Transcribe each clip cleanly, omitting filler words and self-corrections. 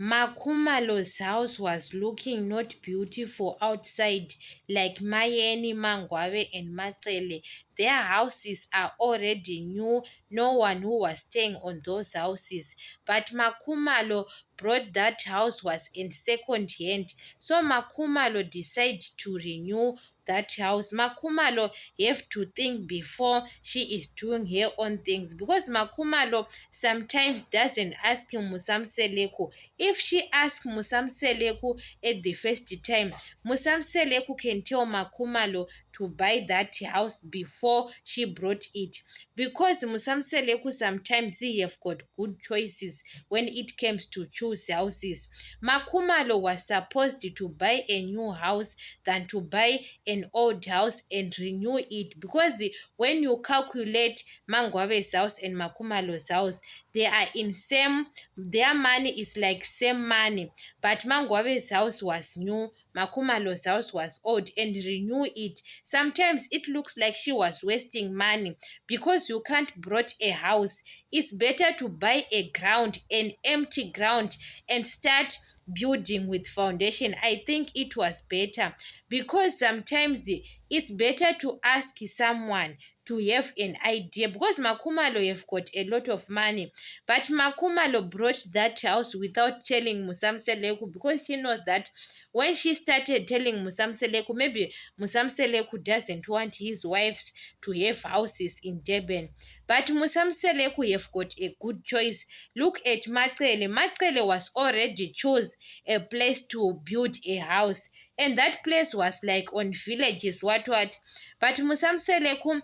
Makumalo's house was looking not beautiful outside like Mayeni, Mangwabe, and Macele. Their houses are already new. No one who was staying on those houses. But Makumalo brought that house was in second hand. So Makumalo decided to renew that house. Makumalo have to think before she is doing her own things, because Makumalo sometimes doesn't ask Musamseleku. If she asks Musamseleku at the first time, Musamseleku can tell Makumalo to buy that house before she brought it, because Musamseleku sometimes he have got good choices when it comes to choose houses. Makumalo was supposed to buy a new house than to buy an old house and renew it, because when you calculate Mangwabe's house and Makumalo's house, they are in same, their money is like same money. But Mangwabe's house was new, Makumalo's house was old, and renew it. Sometimes it looks like she was wasting money, because you can't brought a house. It's better to buy a ground, an empty ground, and start building with foundation. I think it was better, because sometimes it's better to ask someone to have an idea, because Makumalo have got a lot of money. But Makumalo brought that house without telling Musamseleku, because she knows that when she started telling Musamseleku, maybe Musamseleku doesn't want his wives to have houses in Durban. But Musamseleku have got a good choice. Look at Macele. Macele was already chose a place to build a house, and that place was like on villages, what. But Musamseleku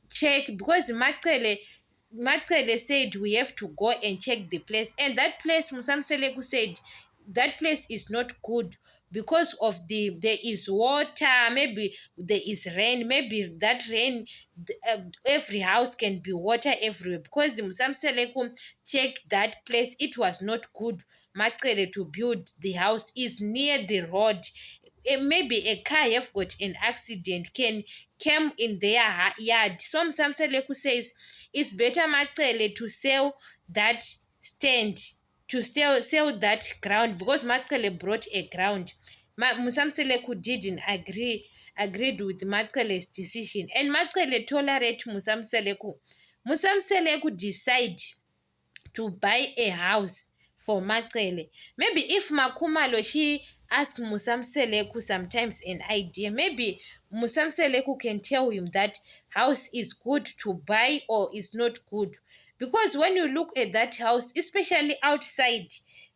check, because Macele said we have to go and check the place, and that place Musamseleku said that place is not good, because of there is water, maybe there is rain, maybe that rain, every house can be water everywhere, because the Musamseleku checked that place, it was not good. Macele to build the house is near the road. Maybe a car have got an accident can came in their yard. So Msamseleku says it's better Macele to sell that stand, to sell that ground, because Macele brought a ground. Musamseleku didn't agreed with Macele's decision, and Macele tolerate Musamseleku. Musamseleku decide to buy a house for Macele. Maybe if Makumalo she ask Musamseleku sometimes an idea, maybe Musamseleku can tell him that house is good to buy or is not good. Because when you look at that house, especially outside,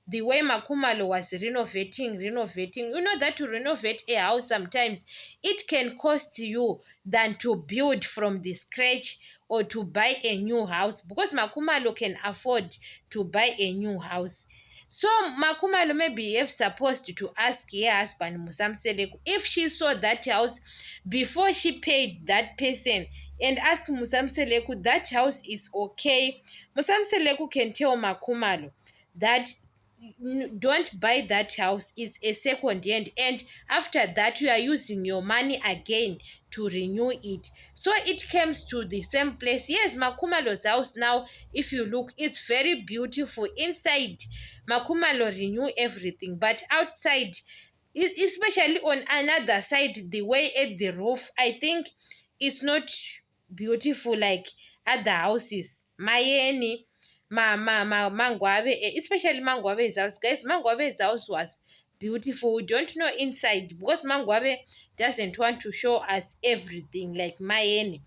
the way Makumalo was renovating, you know that to renovate a house sometimes it can cost you than to build from the scratch or to buy a new house, because Makumalo can afford to buy a new house. So Makumalo maybe have supposed to ask her husband Musamseleku if she saw that house before she paid that person, and ask Musamseleku that house is okay. Musamseleku can tell Makumalo that don't buy that house, it's a second hand, and after that you are using your money again to renew it. So it comes to the same place. Yes, Makumalo's house now, if you look, it's very beautiful inside. Makumalo renew everything, but outside, especially on another side, the way at the roof, I think it's not beautiful like other houses. Mayeni, Mangwabe, especially Mangwabe's house. Guys, Mangwabe's house was beautiful. We don't know inside, because Mangwabe doesn't want to show us everything like Mayeni.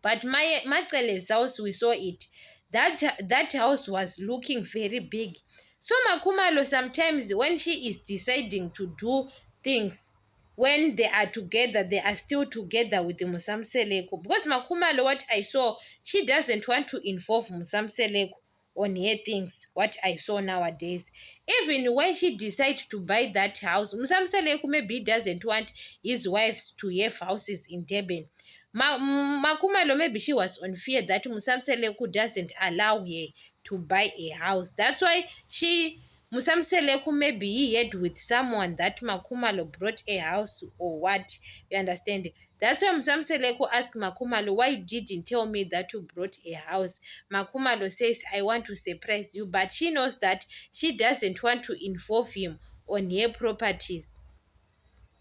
But Macele's house, we saw it. That house was looking very big. So Makumalo sometimes when she is deciding to do things, when they are together, they are still together with the Musamseleku. Because Makumalo, what I saw, she doesn't want to involve Musamseleku on her things, what I saw nowadays. Even when she decides to buy that house, Musamseleku maybe doesn't want his wives to have houses in Durban. Makumalo maybe she was on fear that Musamseleku doesn't allow her to buy a house. That's why Musamseleku maybe he had with someone that Makumalo brought a house or what. You understand? That's why Msamseleko asked Makumalo, why didn't tell me that you brought a house? Makumalo says, I want to surprise you, but she knows that she doesn't want to involve him on her properties.